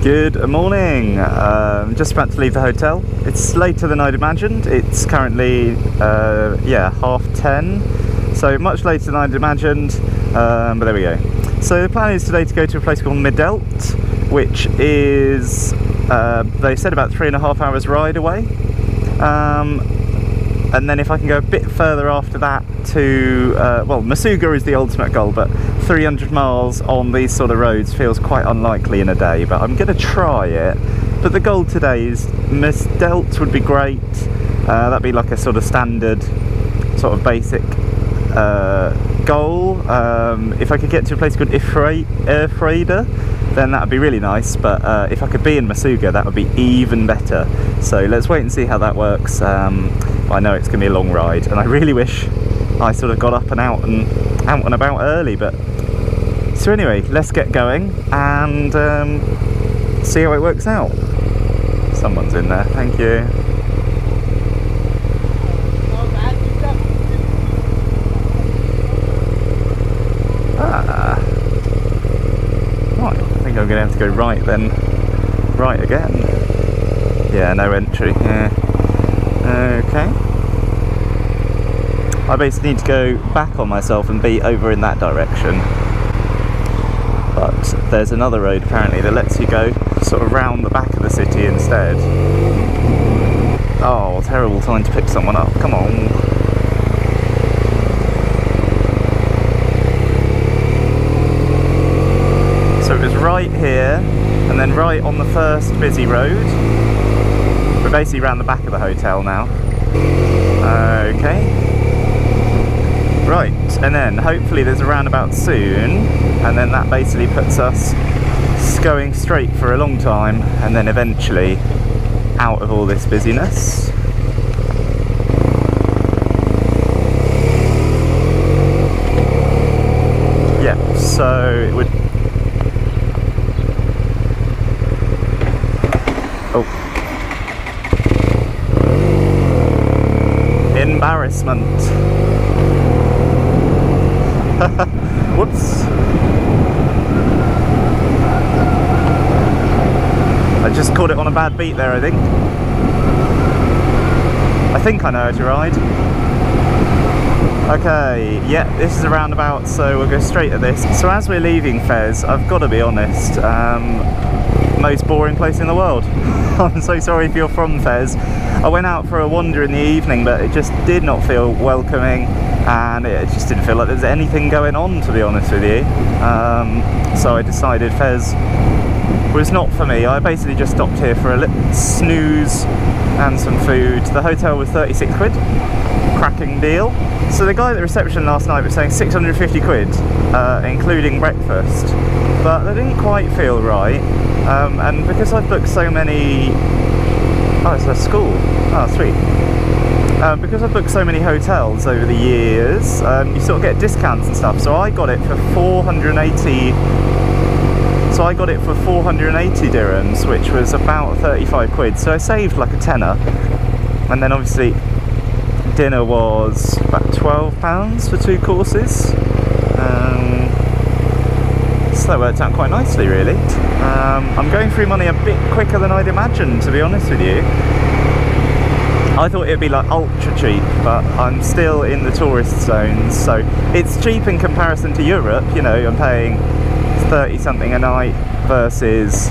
Good morning. Just about to leave the hotel. It's later than I'd imagined. It's currently 10:30, so much later than I'd imagined, but there we go. So the plan is today to go to a place called Midelt, which is they said about 3.5 hours ride away, and then if I can go a bit further after that to Merzouga is the ultimate goal, but 300 miles on these sort of roads feels quite unlikely in a day, but I'm going to try it. But the goal today is Midelt would be great. That'd be like a sort of standard, sort of basic goal. If I could get to a place called Erfreda, then that would be really nice, but if I could be in Merzouga, that would be even better. So let's wait and see how that works. I know it's going to be a long ride, and I really wish I sort of got up and out and about early, but so anyway, let's get going and see how it works out. Someone's in there, thank you. Right, I think I'm going to have to go right then. Right again. Yeah, no entry here. Okay. I basically need to go back on myself and be over in that direction. But there's another road apparently that lets you go sort of round the back of the city instead. Oh, terrible time to pick someone up. Come on. So it was right here, and then right on the first busy road. We're basically around the back of the hotel now. Okay. Right, and then hopefully there's a roundabout soon, and then that basically puts us going straight for a long time, and then eventually out of all this busyness. Yeah, so it would... Oh. Embarrassment. Whoops. I just caught it on a bad beat there, I think. I think I know how to ride. Okay, yeah, this is a roundabout, so we'll go straight at this. So as we're leaving Fez, I've got to be honest, most boring place in the world. I'm so sorry if you're from Fez. I went out for a wander in the evening, but it just did not feel welcoming, and it just didn't feel like there's anything going on, to be honest with you. So I decided Fez was not for me. I basically just stopped here for a little snooze and some food. The hotel was 36 quid. Cracking deal. So the guy at the reception last night was saying 650 quid, including breakfast, but that didn't quite feel right. And because I've booked so many... Oh, it's a school. Oh, sweet. Because I've booked so many hotels over the years, you sort of get discounts and stuff. So I got it for 480. So I got it for 480 dirhams, which was about 35 quid. So I saved like a tenner. And then obviously dinner was about £12 for 2 courses. So that worked out quite nicely, really. I'm going through money a bit quicker than I'd imagined, to be honest with you. I thought it'd be like ultra cheap, but I'm still in the tourist zones, so it's cheap in comparison to Europe. You know, I'm paying 30 something a night versus...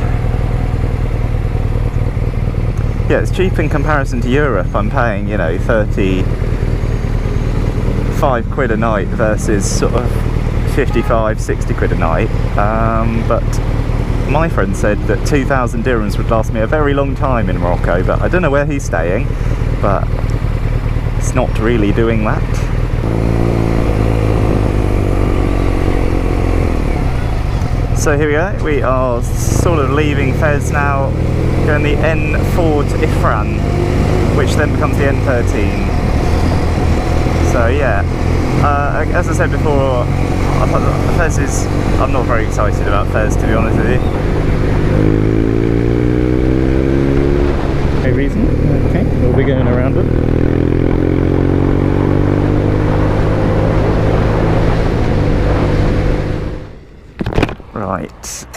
Yeah, it's cheap in comparison to Europe. I'm paying, you know, 35 quid a night versus sort of 55, 60 quid a night. But my friend said that 2,000 dirhams would last me a very long time in Morocco, but I don't know where he's staying, but it's not really doing that. So here we go, we are sort of leaving Fez now, going the N4 to Ifran, which then becomes the N13. So yeah, as I said before, I thought Fez is... I'm not very excited about Fez, to be honest with you. No reason? Okay, we'll be going around it. Right,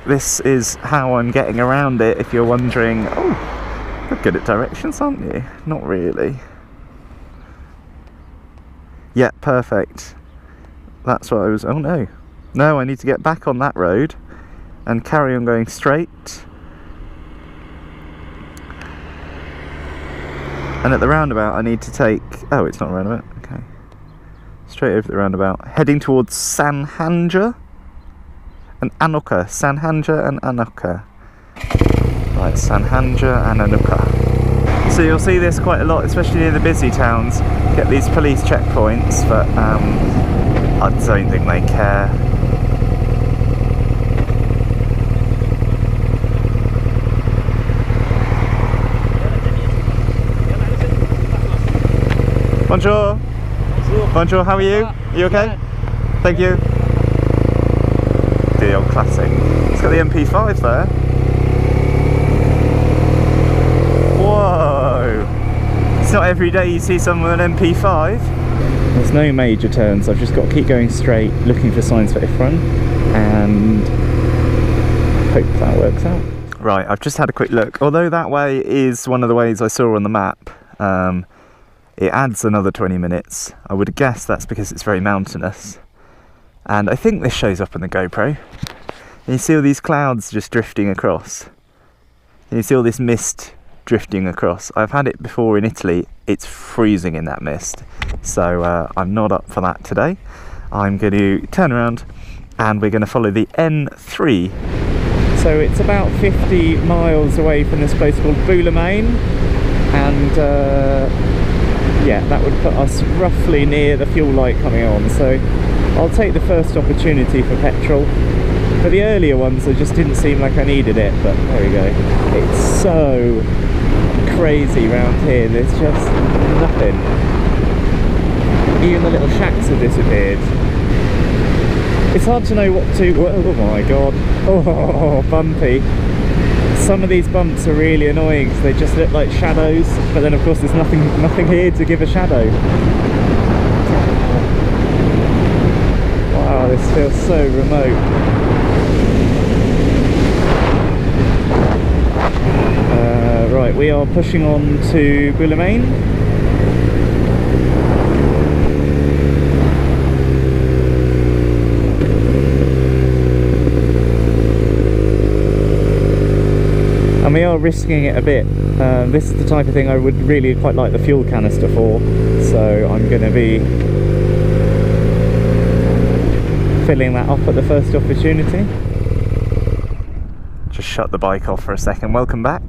this is how I'm getting around it, if you're wondering. Oh, you're good at directions, aren't you? Not really. Yeah, perfect. That's what I was... Oh no. No, I need to get back on that road and carry on going straight. And at the roundabout I need to take... Oh, it's not a roundabout. Okay. Straight over the roundabout. Heading towards Sanhanja and Anuka. Sanhanja and Anuka. Right, Sanhanja and Anuka. So you'll see this quite a lot, especially in the busy towns. Get these police checkpoints, but I don't think they care. Bonjour. Bonjour. Bonjour, how are you? You okay? Thank you. The old classic. It's got the MP5 there. Whoa! It's not every day you see someone with an MP5. There's no major turns, I've just got to keep going straight, looking for signs for Ifran, and hope that works out. Right, I've just had a quick look. Although that way is one of the ways I saw on the map, it adds another 20 minutes. I would guess that's because it's very mountainous. And I think this shows up on the GoPro. And you see all these clouds just drifting across. And you see all this mist drifting across. I've had it before in Italy. It's freezing in that mist. So I'm not up for that today. I'm going to turn around and we're going to follow the N3. So it's about 50 miles away from this place called Boulemane. And yeah, that would put us roughly near the fuel light coming on, so I'll take the first opportunity for petrol. For the earlier ones I just didn't seem like I needed it, but there we go. It's so crazy round here, there's just nothing. Even the little shacks have disappeared. It's hard to know what to... Oh my god, oh, bumpy. Some of these bumps are really annoying because they just look like shadows, but then of course there's nothing here to give a shadow. Wow, this feels so remote. Right, we are pushing on to Boulemane. And we are risking it a bit. This is the type of thing I would really quite like the fuel canister for, so I'm going to be filling that up at the first opportunity. Just shut the bike off for a second. Welcome back.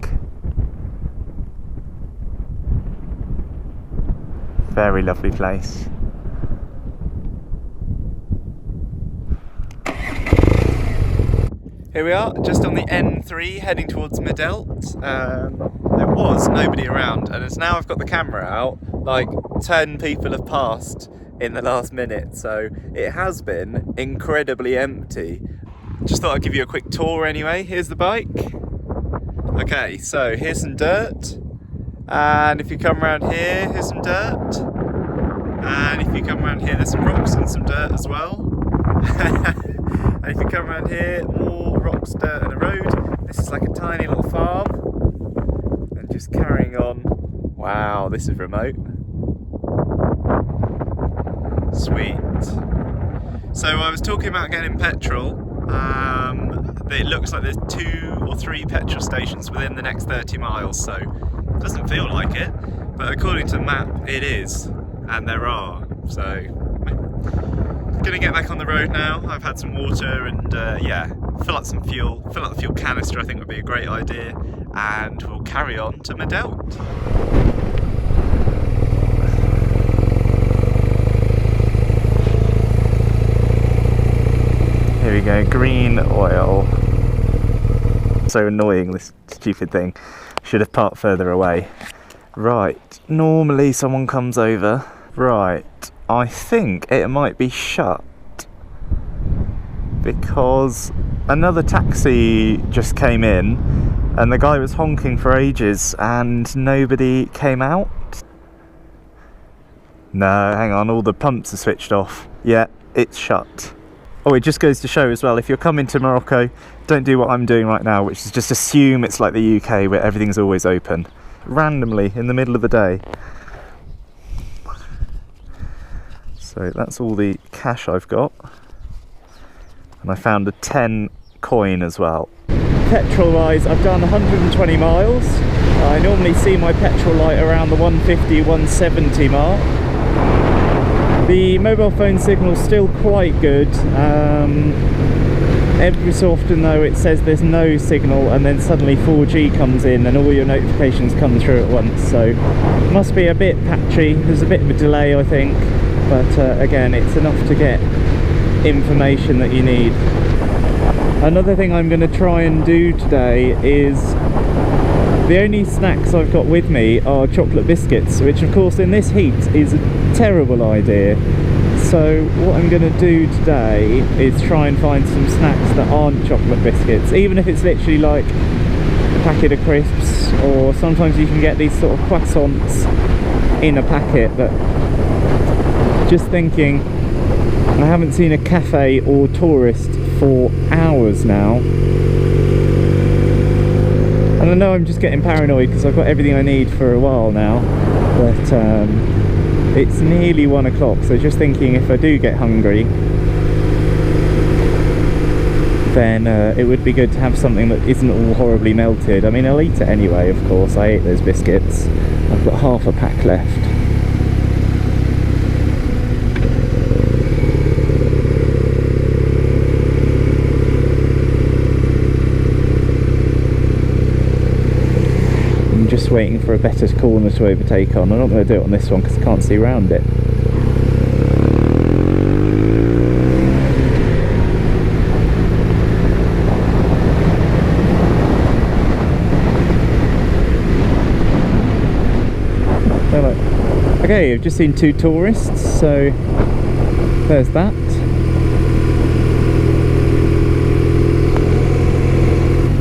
Very lovely place. Here we are, just on the N3 heading towards Medelt. There was nobody around, and as now I've got the camera out, like 10 people have passed in the last minute, so it has been incredibly empty. Just thought I'd give you a quick tour anyway. Here's the bike. Okay, so here's some dirt, and if you come around here, here's some dirt, and if you come around here, there's some rocks and some dirt as well. And if you come around here, more rocks, dirt and a road. This is like a tiny little farm. And just carrying on. Wow, this is remote. Sweet. So I was talking about getting petrol. It looks like there's 2 or 3 petrol stations within the next 30 miles, so it doesn't feel like it. But according to the map, it is. And there are. So... gonna get back on the road now. I've had some water and yeah, fill up some fuel, fill up the fuel canister I think would be a great idea, and we'll carry on to Medelt. Here we go, green oil. So annoying, this stupid thing. Should have parked further away. Right, normally someone comes over. Right. I think it might be shut because another taxi just came in and the guy was honking for ages and nobody came out. No, hang on, all the pumps are switched off. Yeah, it's shut. Oh, it just goes to show as well, if you're coming to Morocco, don't do what I'm doing right now, which is just assume it's like the UK where everything's always open. Randomly, in the middle of the day. So that's all the cash I've got. And I found a 10 coin as well. Petrol wise, I've done 120 miles. I normally see my petrol light around the 150, 170 mark. The mobile phone signal's still quite good. Every so often though it says there's no signal, and then suddenly 4G comes in and all your notifications come through at once, so it must be a bit patchy. There's a bit of a delay, I think, but again, it's enough to get information that you need. Another thing I'm going to try and do today is, the only snacks I've got with me are chocolate biscuits, which of course in this heat is a terrible idea. So what I'm going to do today is try and find some snacks that aren't chocolate biscuits, even if it's literally like a packet of crisps, or sometimes you can get these sort of croissants in a packet. But just thinking, I haven't seen a cafe or tourist for hours now, and I know I'm just getting paranoid because I've got everything I need for a while now, but it's nearly 1 o'clock, so just thinking if I do get hungry, then it would be good to have something that isn't all horribly melted. I mean, I'll eat it anyway, of course. I ate those biscuits. I've got half a pack left. Just waiting for a better corner to overtake on. I'm not going to do it on this one because I can't see around it. Okay, I've just seen 2 tourists, so there's that.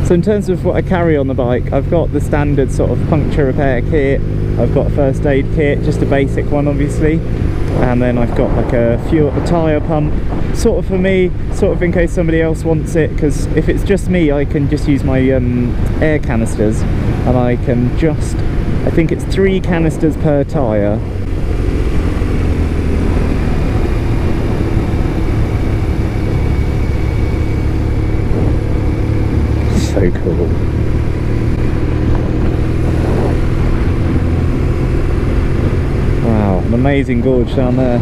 So in terms of what I carry on the bike, I've got the standard sort of puncture repair kit, I've got a first aid kit, just a basic one obviously, and then I've got like a tyre pump, sort of for me, sort of in case somebody else wants it, because if it's just me I can just use my air canisters, and I can just, I think it's 3 canisters per tyre. So cool. Wow, an amazing gorge down there.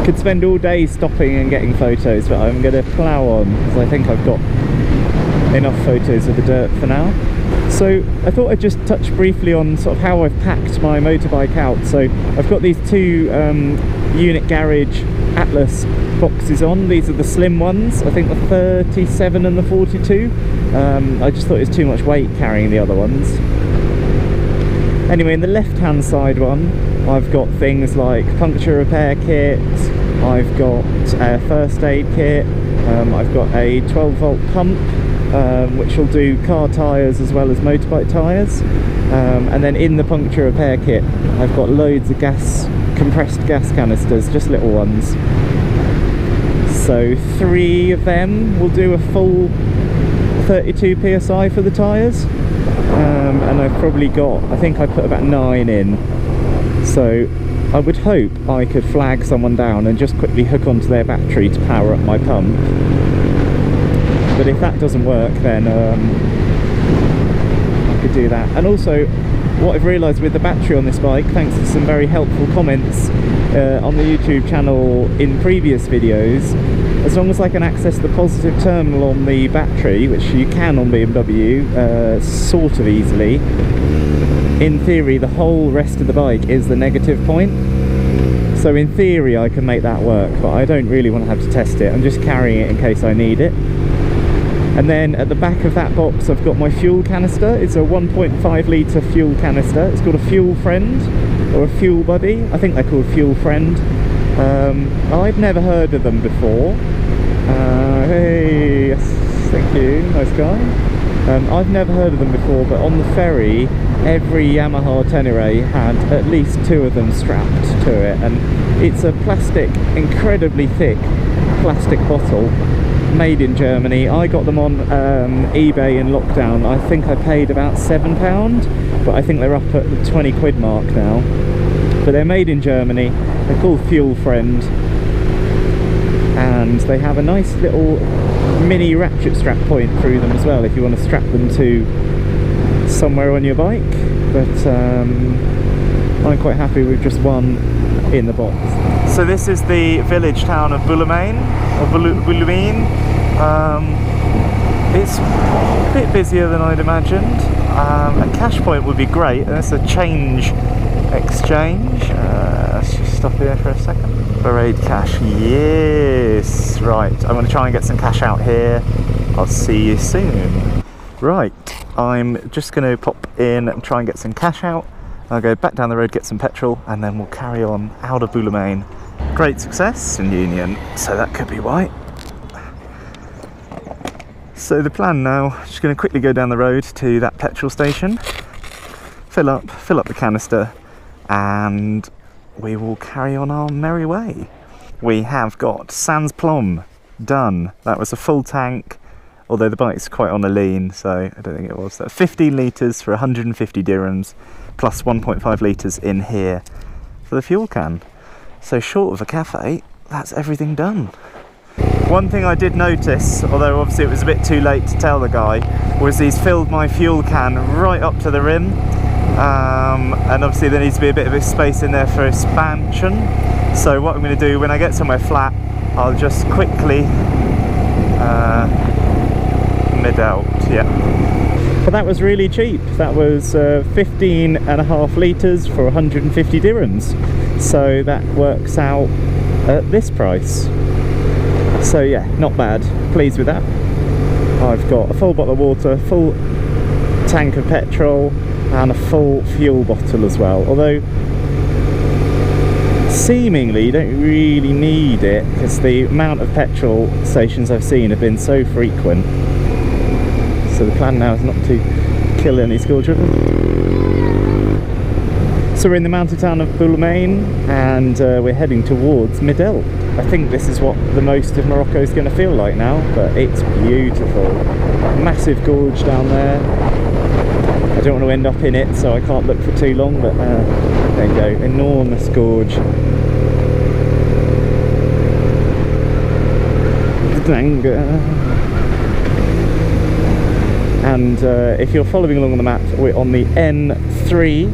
Could spend all day stopping and getting photos, but I'm going to plough on because I think I've got enough photos of the dirt for now. So I thought I'd just touch briefly on sort of how I've packed my motorbike out. So I've got these 2 unit garage Atlas boxes on. These are the slim ones, I think the 37 and the 42. I just thought it was too much weight carrying the other ones. Anyway, in the left hand side one, I've got things like puncture repair kit, I've got a first aid kit, I've got a 12 volt pump, which will do car tyres as well as motorbike tyres, and then in the puncture repair kit I've got loads of compressed gas canisters, just little ones. So 3 of them will do a full 32 psi for the tyres, and I've probably got, I think I put about 9 in, so I would hope I could flag someone down and just quickly hook onto their battery to power up my pump. But if that doesn't work, then I could do that. And also, what I've realised with the battery on this bike, thanks to some very helpful comments on the YouTube channel in previous videos, as long as I can access the positive terminal on the battery, which you can on BMW sort of easily, in theory the whole rest of the bike is the negative point. So in theory I can make that work, but I don't really want to have to test it. I'm just carrying it in case I need it. And then at the back of that box I've got my fuel canister. It's a 1.5 litre fuel canister. It's called a Fuel Friend or a Fuel Buddy. I think they're called Fuel Friend. I've never heard of them before. Hey, yes, thank you, nice guy. I've never heard of them before, but on the ferry every Yamaha Tenere had at least 2 of them strapped to it, and it's a plastic, incredibly thick plastic bottle, made in Germany. I got them on eBay in lockdown. I think I paid about £7, but I think they're up at the 20 quid mark now. But they're made in Germany, they're called Fuel Friend, and they have a nice little mini ratchet strap point through them as well if you want to strap them to somewhere on your bike. But I'm quite happy with just one in the box. So this is the village town of Boulomane, or Boulomine. It's a bit busier than I'd imagined. A cash point would be great. That's a change exchange. Let's just stop here for a second. Parade cash, yes. Right, I'm going to try and get some cash out here. I'll see you soon. Right, I'm just going to pop in and try and get some cash out. I'll go back down the road, get some petrol, and then we'll carry on out of Boulomane. Great success in Union, so that could be why. So the plan now, just going to quickly go down the road to that petrol station, fill up the canister, and we will carry on our merry way. We have got Sans Plomb done. That was a full tank, although the bike's quite on a lean, so I don't think it was. 15 litres for 150 dirhams, plus 1.5 litres in here for the fuel can. So short of a cafe, that's everything done. One thing I did notice, although obviously it was a bit too late to tell the guy, was he's filled my fuel can right up to the rim. And obviously there needs to be a bit of a space in there for expansion. So what I'm going to do when I get somewhere flat, I'll just quickly mid out, yeah. But that was really cheap. That was 15.5 litres for 150 dirhams. So that works out at this price. So yeah, not bad. Pleased with that. I've got a full bottle of water, full tank of petrol, and a full fuel bottle as well. Although seemingly you don't really need it, because the amount of petrol stations I've seen have been so frequent. So the plan now is not to kill any school children. So we're in the mountain town of Boulomane, and we're heading towards Midel. I think this is what the most of Morocco is going to feel like now, but it's beautiful. Massive gorge down there. I don't want to end up in it, so I can't look for too long, but there you go, enormous gorge. And if you're following along on the map, we're on the N3,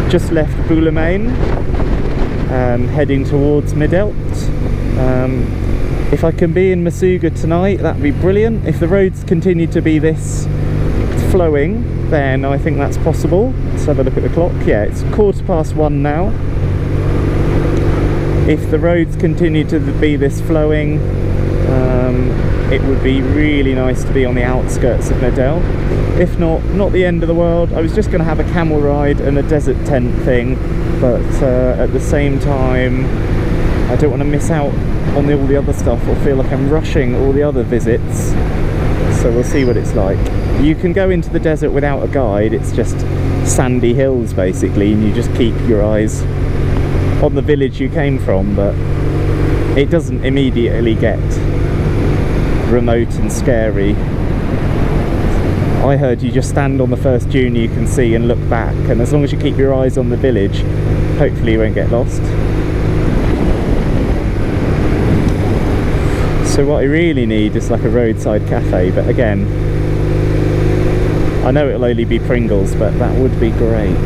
just left Boulomane, heading towards Midelt. If I can be in Merzouga tonight, that'd be brilliant. If the roads continue to be this flowing, then I think that's possible. Let's have a look at the clock. Yeah, it's 1:15 now. If the roads continue to be this flowing, it would be really nice to be on the outskirts of Midel. If not, not the end of the world. I was just going to have a camel ride and a desert tent thing, but at the same time I don't want to miss out on all the other stuff or feel like I'm rushing all the other visits. So we'll see what it's like. You can go into the desert without a guide. It's just sandy hills basically, and you just keep your eyes on the village you came from, but it doesn't immediately get remote and scary. I heard you just stand on the first dune you can see and look back, and as long as you keep your eyes on the village, hopefully you won't get lost. So what I really need is like a roadside cafe, but again, I know it'll only be Pringles, but that would be great.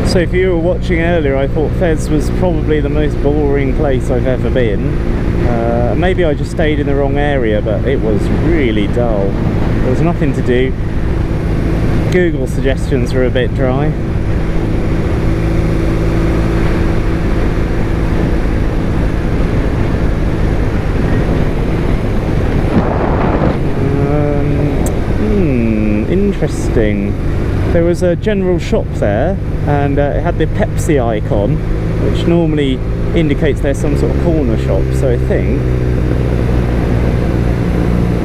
So if you were watching earlier, I thought Fez was probably the most boring place I've ever been. Maybe I just stayed in the wrong area, but it was really dull. There was nothing to do. Google suggestions were a bit dry. Interesting. There was a general shop there, and it had the Pepsi icon, which normally indicates there's some sort of corner shop. So I think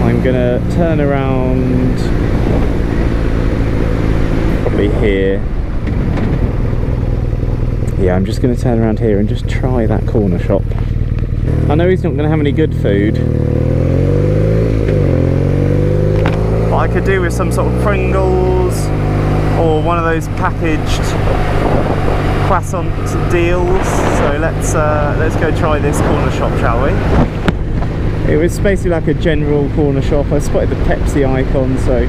I'm gonna turn around probably here. Yeah, I'm just gonna turn around here and just try that corner shop. I know he's not gonna have any good food. I could do with some sort of Pringles or one of those packaged croissant deals. So let's go try this corner shop, shall we? It was basically like a general corner shop. I spotted the Pepsi icon, so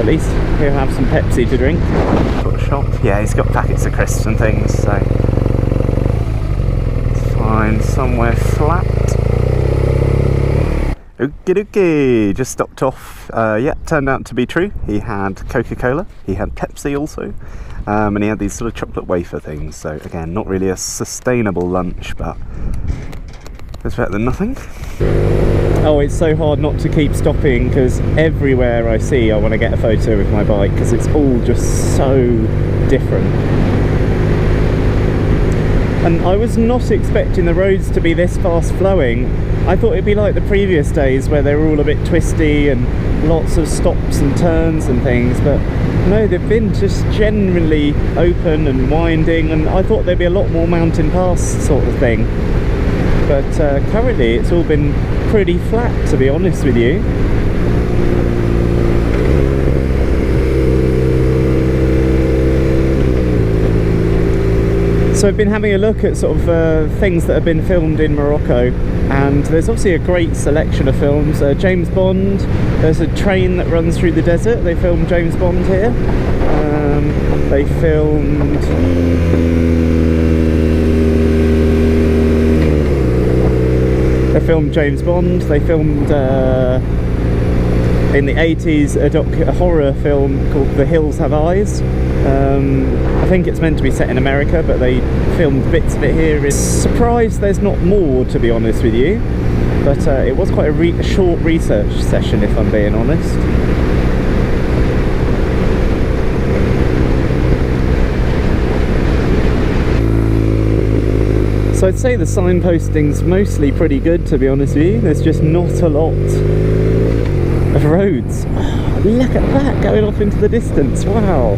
at least he'll have some Pepsi to drink. Corner shop. Yeah, he's got packets of crisps and things, so let's find somewhere flat. Okie dokie, just stopped off. Yeah, turned out to be true. He had Coca-Cola, he had Pepsi also, and he had these sort of chocolate wafer things. So again, not really a sustainable lunch, but it's better than nothing. Oh, it's so hard not to keep stopping, because everywhere I see I want to get a photo with my bike, because it's all just so different. And I was not expecting the roads to be this fast flowing. I thought it'd be like the previous days where they were all a bit twisty and lots of stops and turns and things, but no, they've been just generally open and winding, and I thought there'd be a lot more mountain pass sort of thing. But currently it's all been pretty flat, to be honest with you. So I've been having a look at sort of things that have been filmed in Morocco, and there's obviously a great selection of films. James Bond, there's a train that runs through the desert. They filmed James Bond here. They filmed James Bond. They filmed in the 80s a horror film called The Hills Have Eyes. I think it's meant to be set in America, but they filmed bits of it here. It's surprised there's not more, to be honest with you, but it was quite a short research session, if I'm being honest. So I'd say the signposting's mostly pretty good, to be honest with you. There's just not a lot of roads. Oh, look at that going off into the distance. Wow.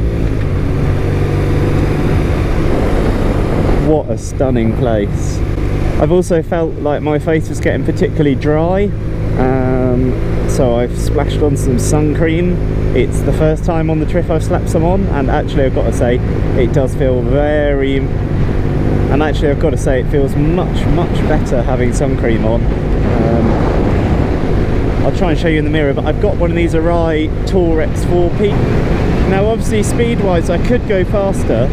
What a stunning place. I've also felt like my face was getting particularly dry, so I've splashed on some sun cream. It's the first time on the trip I've slapped some on, and actually I've got to say it does feel very, and actually I've got to say it feels much better having sun cream on. I'll try and show you in the mirror, but I've got one of these Arai Tour X4P. Now obviously speed wise I could go faster,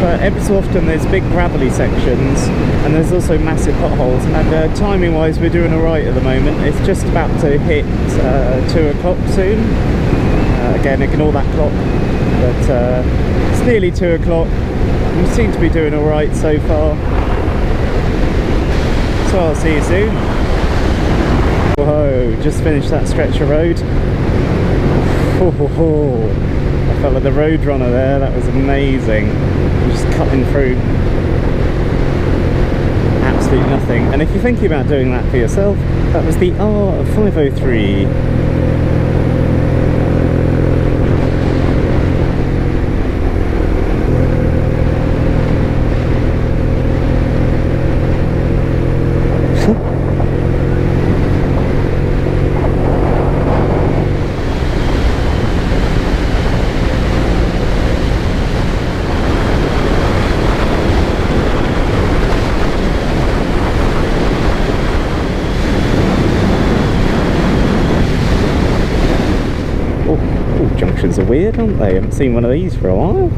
but every so often there's big gravelly sections, and there's also massive potholes, and timing wise we're doing alright at the moment. It's just about to hit 2 o'clock soon. Again, ignore that clock, but it's nearly 2 o'clock. We seem to be doing alright so far, so I'll see you soon. Whoa, just finished that stretch of road. I felt like the road runner there. That was amazing. Just cutting through absolutely nothing. And if you're thinking about doing that for yourself, that was the R503. Junctions are weird, aren't they? I haven't seen one of these for a while.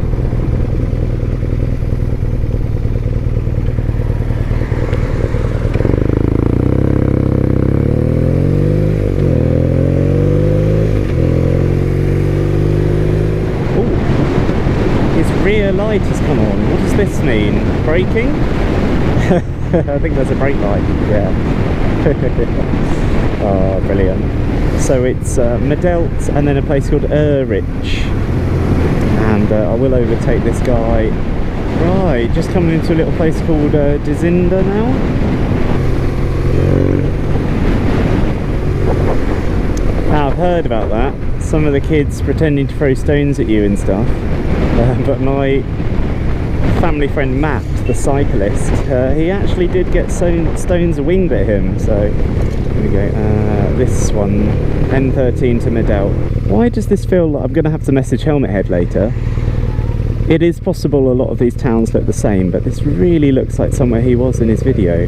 light has come on. What does this mean? Braking? I think there's a brake light, yeah. Oh, brilliant. So it's Medelt and then a place called Urich. And I will overtake this guy. Right, just coming into a little place called Dizinda now. Now, I've heard about that. Some of the kids pretending to throw stones at you and stuff. But my family friend Matt, the cyclist, he actually did get stones winged at him. So, here we go. This one, N13 to Medelt. Why does this feel like I'm going to have to message Helmet Head later? It is possible a lot of these towns look the same, but this really looks like somewhere he was in his video.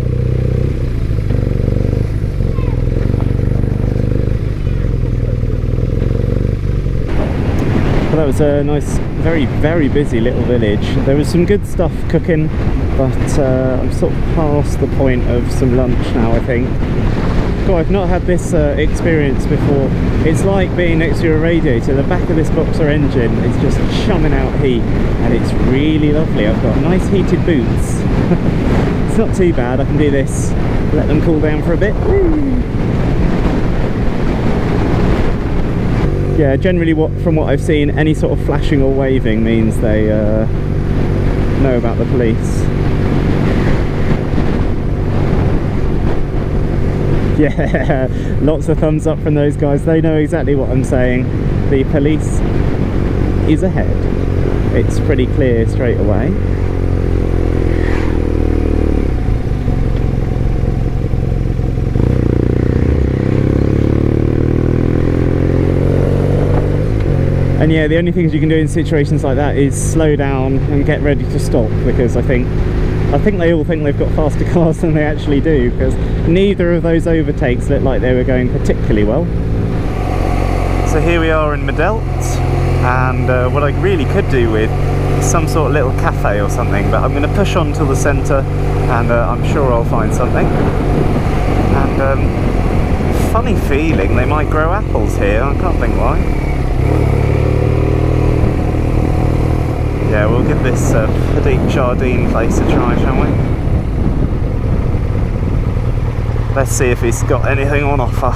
Well, that was a nice, very, very busy little village. There was some good stuff cooking, but I'm sort of past the point of some lunch now, I think. God, I've not had this experience before. It's like being next to a radiator. The back of this boxer engine is just chumming out heat, and it's really lovely. I've got nice heated boots. It's not too bad. I can do this, let them cool down for a bit. Yeah, generally from what I've seen, any sort of flashing or waving means they know about the police. Yeah, lots of thumbs up from those guys. They know exactly what I'm saying. The police is ahead. It's pretty clear straight away. And yeah, the only things you can do in situations like that is slow down and get ready to stop, because I think they all think they've got faster cars than they actually do, because neither of those overtakes looked like they were going particularly well. So here we are in Medelt, and what I really could do with is some sort of little cafe or something, but I'm going to push on to the centre, and I'm sure I'll find something. And funny feeling they might grow apples here, I can't think why. Yeah, we'll give this Petite Jardine place a try, shall we? Let's see if he's got anything on offer.